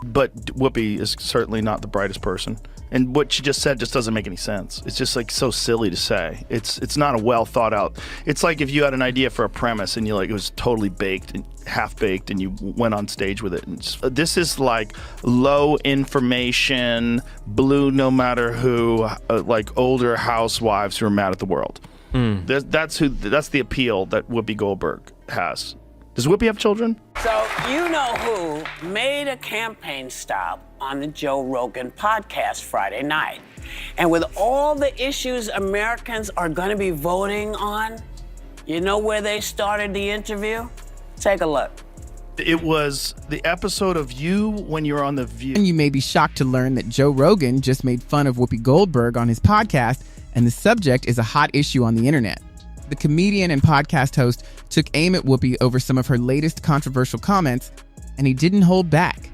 But Whoopi is certainly not the brightest person. And what she just said just doesn't make any sense. It's just like so silly to say. It's not a well thought out. It's like if you had an idea for a premise and it was totally baked and half baked and you went on stage with it. And this is like low information, blue no matter who, like older housewives who are mad at the world. That's the appeal that Whoopi Goldberg has. Does Whoopi have children? So you know who made a campaign stop on the Joe Rogan podcast Friday night. And with all the issues Americans are going to be voting on, you know where they started the interview? Take a look. It was the episode of You when you were on The View. And you may be shocked to learn that Joe Rogan just made fun of Whoopi Goldberg on his podcast, and the subject is a hot issue on the internet. The comedian and podcast host took aim at Whoopi over some of her latest controversial comments, and he didn't hold back.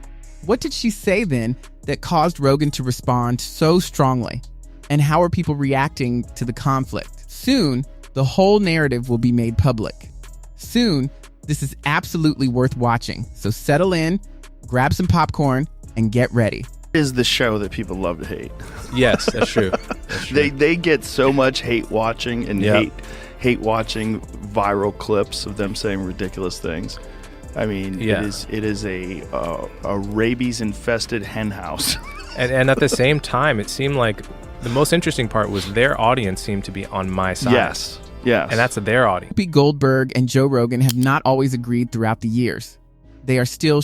What did she say then that caused Rogan to respond so strongly? And how are people reacting to the conflict? Soon, the whole narrative will be made public. Soon, this is absolutely worth watching. So settle in, grab some popcorn, and get ready. Is the show that people love to hate. Yes, that's true. They get so much hate watching and hate watching viral clips of them saying ridiculous things. I mean, it is a rabies-infested hen house. and at the same time, it seemed like the most interesting part was their audience seemed to be on my side. Yes. And that's their audience. Whoopi Goldberg and Joe Rogan have not always agreed throughout the years. They are still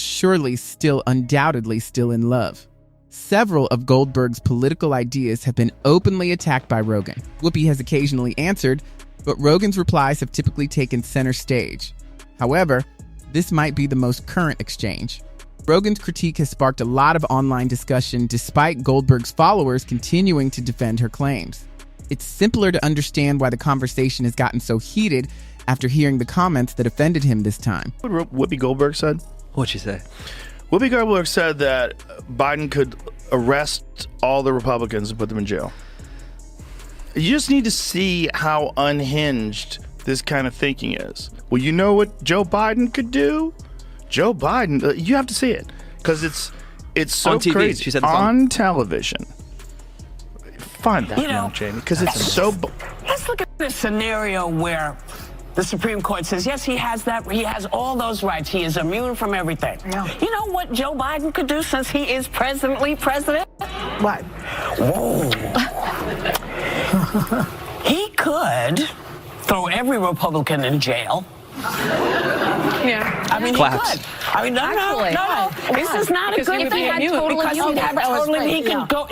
undoubtedly still in love. Several of Goldberg's political ideas have been openly attacked by Rogan. Whoopi has occasionally answered, but Rogan's replies have typically taken center stage. However, this might be the most current exchange. Rogan's critique has sparked a lot of online discussion despite Goldberg's followers continuing to defend her claims. It's simpler to understand why the conversation has gotten so heated after hearing the comments that offended him this time. What Whoopi Goldberg said? What'd she say? Whoopi Goldberg said that Biden could arrest all the Republicans and put them in jail. You just need to see how unhinged this kind of thinking is. Well, you know what Joe Biden could do? Joe Biden, you have to see it because it's so on TV. crazy. She said it's on television. Find that now, Jamie, because it's so. Let's look at a scenario where the Supreme Court says, yes, he has all those rights. He is immune from everything. Yeah. You know what Joe Biden could do since he is presently president? What? Whoa. He could throw every Republican in jail. Yeah. I mean, Claps. he could. I mean, no. This is not a good thing. He can go.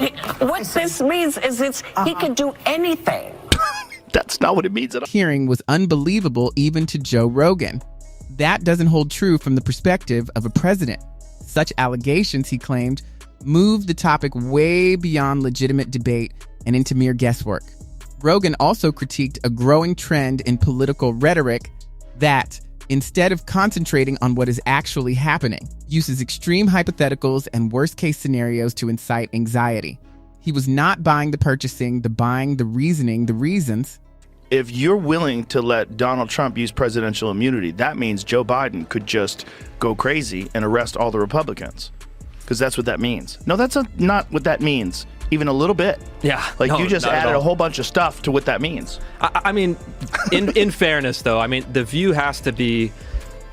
What this means is he could do anything. That's not what it means at all. Hearing was unbelievable even to Joe Rogan. That doesn't hold true from the perspective of a president. Such allegations, he claimed, moved the topic way beyond legitimate debate and into mere guesswork. Rogan also critiqued a growing trend in political rhetoric that, instead of concentrating on what is actually happening, uses extreme hypotheticals and worst-case scenarios to incite anxiety. He was not buying the purchasing, the buying, the reasoning, the reasons. If you're willing to let Donald Trump use presidential immunity, that means Joe Biden could just go crazy and arrest all the Republicans. Because that's what that means. No, that's not what that means. Even a little bit. Yeah. You just added a whole bunch of stuff to what that means. I mean, in fairness, though, I mean, The View has to be,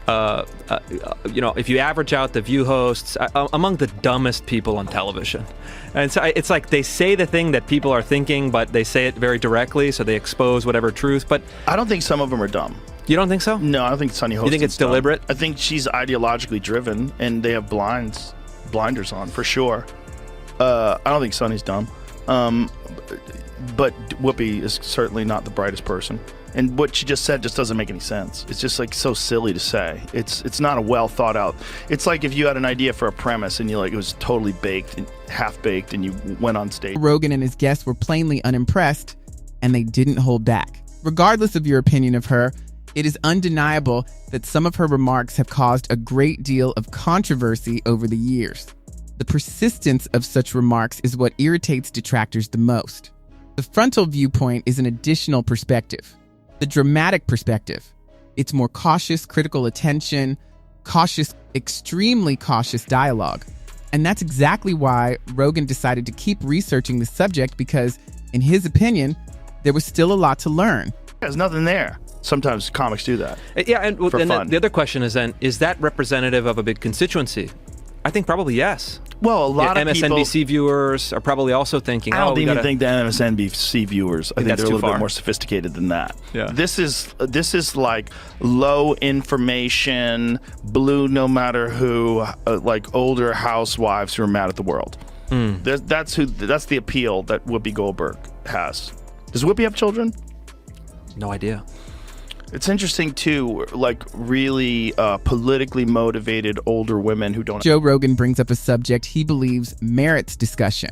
if you average out The View hosts, among the dumbest people on television. And so it's like they say the thing that people are thinking, but they say it very directly, so they expose whatever truth. But I don't think some of them are dumb. You don't think so? No, I don't think Sunny Hostin's You think it's deliberate? I think she's ideologically driven, and they have blinders on, for sure. I don't think Sunny's dumb. But Whoopi is certainly not the brightest person. And what she just said just doesn't make any sense. It's just like so silly to say. It's not a well thought out. It's like if you had an idea for a premise and it was totally baked and half baked and you went on stage. Rogan and his guests were plainly unimpressed, and they didn't hold back. Regardless of your opinion of her, it is undeniable that some of her remarks have caused a great deal of controversy over the years. The persistence of such remarks is what irritates detractors the most. The frontal viewpoint is an additional perspective. The dramatic perspective, it's more cautious, critical attention, cautious, extremely cautious dialogue. And that's exactly why Rogan decided to keep researching the subject because, in his opinion, there was still a lot to learn. There's nothing there. Sometimes comics do that. Yeah, and for fun. the other question is then, is that representative of a big constituency? I think probably yes. Well, a lot of MSNBC people, viewers are probably also thinking, I don't even think the MSNBC viewers. I think they're a little bit more sophisticated than that. Yeah. This is like low information, blue no matter who, like older housewives who are mad at the world. That's the appeal that Whoopi Goldberg has. Does Whoopi have children? No idea. It's interesting too, like really politically motivated older women who don't. Joe Rogan brings up a subject he believes merits discussion.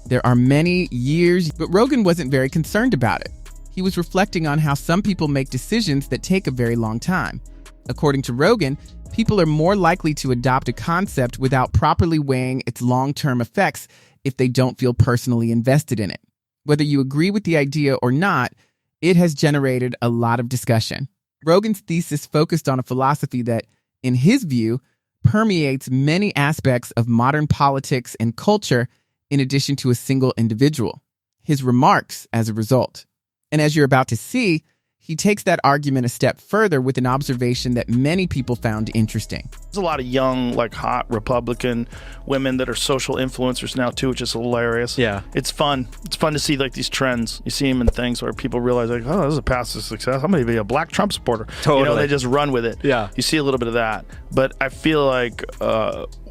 There are many years, but Rogan wasn't very concerned about it. He was reflecting on how some people make decisions that take a very long time. According to Rogan, people are more likely to adopt a concept without properly weighing its long-term effects if they don't feel personally invested in it. Whether you agree with the idea or not, it has generated a lot of discussion. Rogan's thesis focused on a philosophy that, in his view, permeates many aspects of modern politics and culture in addition to a single individual. His remarks as a result. And as you're about to see, he takes that argument a step further with an observation that many people found interesting. There's a lot of young, like hot Republican women that are social influencers now too, which is hilarious. Yeah. It's fun. It's fun to see like these trends. You see them in things where people realize like, oh, this is a path to success. I'm going to be a black Trump supporter. Totally. You know, they just run with it. Yeah. You see a little bit of that. But I feel like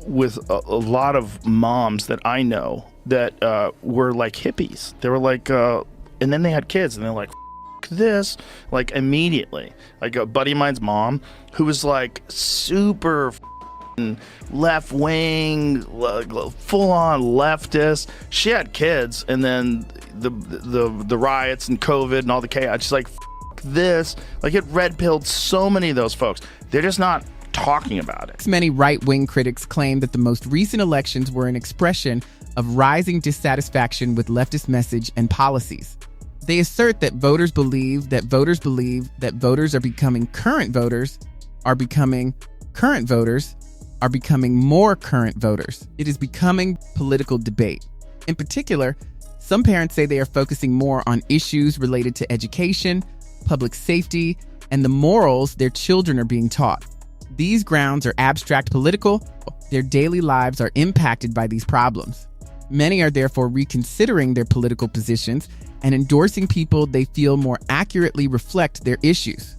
with a lot of moms that I know that were like hippies. They were like, and then they had kids and they're like, this, like immediately. Like a buddy of mine's mom who was like super left wing, full on leftist. She had kids, and then the riots and COVID and all the chaos. She's like, this, like it red pilled so many of those folks. They're just not talking about it. Many right-wing critics claim that the most recent elections were an expression of rising dissatisfaction with leftist message and policies. They assert that voters believe that voters are becoming current voters, are becoming more current voters. It is becoming political debate. In particular, some parents say they are focusing more on issues related to education, public safety, and the morals their children are being taught. These grounds are abstract political. Their daily lives are impacted by these problems. Many are therefore reconsidering their political positions and endorsing people they feel more accurately reflect their issues.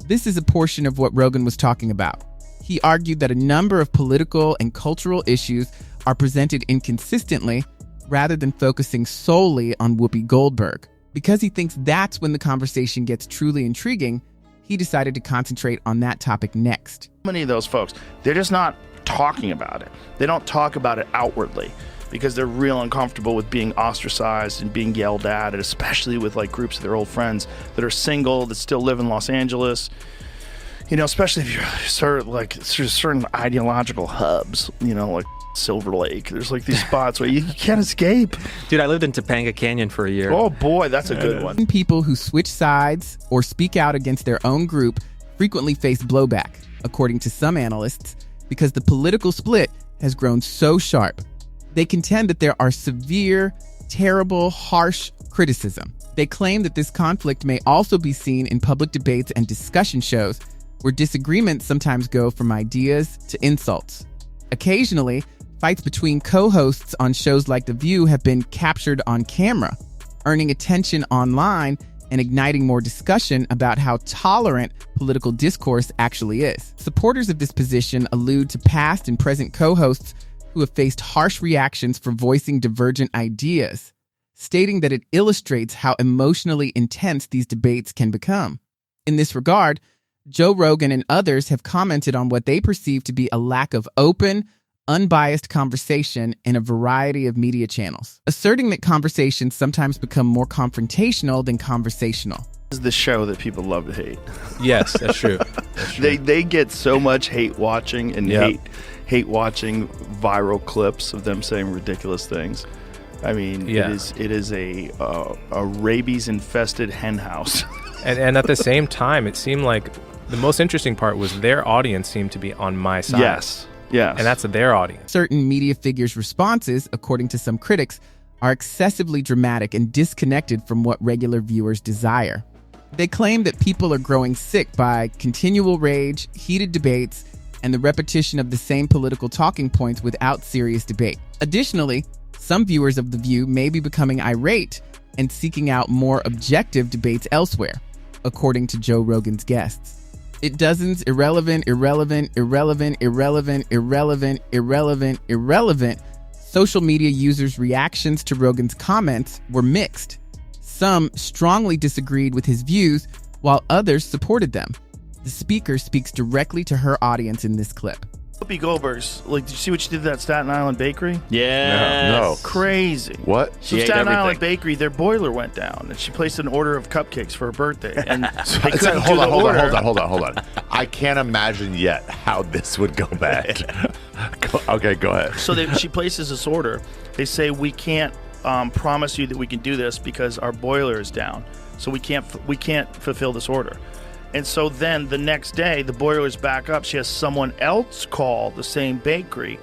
This is a portion of what Rogan was talking about. He argued that a number of political and cultural issues are presented inconsistently rather than focusing solely on Whoopi Goldberg. Because he thinks that's when the conversation gets truly intriguing, he decided to concentrate on that topic next. Many of those folks, they're just not talking about it. They don't talk about it outwardly, because they're real uncomfortable with being ostracized and being yelled at, and especially with like groups of their old friends that are single, that still live in Los Angeles. You know, especially if you're certain ideological hubs, you know, like Silver Lake. There's like these spots where you can't escape. Dude, I lived in Topanga Canyon for a year. Oh boy, that's a good one. People who switch sides or speak out against their own group frequently face blowback, according to some analysts, because the political split has grown so sharp. They contend that there are severe, terrible, harsh criticism. They claim that this conflict may also be seen in public debates and discussion shows, where disagreements sometimes go from ideas to insults. Occasionally, fights between co-hosts on shows like The View have been captured on camera, earning attention online and igniting more discussion about how tolerant political discourse actually is. Supporters of this position allude to past and present co-hosts who have faced harsh reactions for voicing divergent ideas, stating that it illustrates how emotionally intense these debates can become. In this regard, Joe Rogan and others have commented on what they perceive to be a lack of open, unbiased conversation in a variety of media channels, asserting that conversations sometimes become more confrontational than conversational. This is the show that people love to hate. Yes, that's true. They get so much hate watching and hate watching viral clips of them saying ridiculous things. I mean, it is a rabies-infested hen house. and at the same time, it seemed like the most interesting part was their audience seemed to be on my side. Yes. Yes. And that's their audience. Certain media figures' responses, according to some critics, are excessively dramatic and disconnected from what regular viewers desire. They claim that people are growing sick by continual rage, heated debates, and the repetition of the same political talking points without serious debate. Additionally, some viewers of The View may be becoming irate and seeking out more objective debates elsewhere, according to Joe Rogan's guests. It dozens irrelevant social media users' reactions to Rogan's comments were mixed. Some strongly disagreed with his views, while others supported them. The speaker speaks directly to her audience in this clip. Whoopi Goldberg's, did you see what she did to that Staten Island bakery? Yeah. No. Crazy. What? So She ate Staten everything. Island bakery, their boiler went down, and she placed an order of cupcakes for her birthday. And they It's couldn't like, do hold the order. on. I can't imagine yet how this would go bad. Okay, go ahead. So she places this order. They say, we can't promise you that we can do this because our boiler is down. So we can't fulfill this order. And so then the next day, the boiler's back up. She has someone else call the same bakery,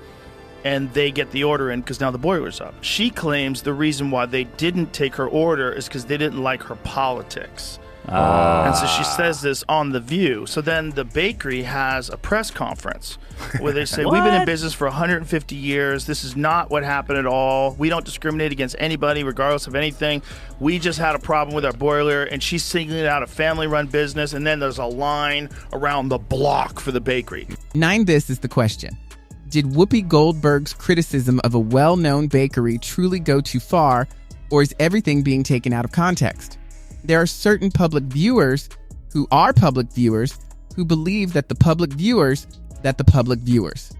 and they get the order in because now the boiler's up. She claims the reason why they didn't take her order is because they didn't like her politics. And so she says this on The View. So then the bakery has a press conference where they say, we've been in business for 150 years. This is not what happened at all. We don't discriminate against anybody regardless of anything. We just had a problem with our boiler. And she's singling out a family-run business. And then there's a line around the block for the bakery. 9 This is the question. Did Whoopi Goldberg's criticism of a well-known bakery truly go too far, or is everything being taken out of context? There are certain public viewers who believe that the public viewers.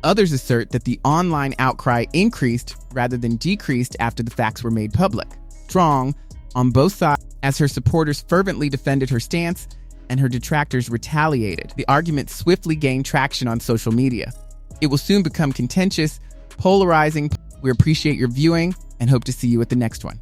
Others assert that the online outcry increased rather than decreased after the facts were made public. Strong on both sides, as her supporters fervently defended her stance and her detractors retaliated. The argument swiftly gained traction on social media. It will soon become contentious, polarizing. We appreciate your viewing and hope to see you at the next one.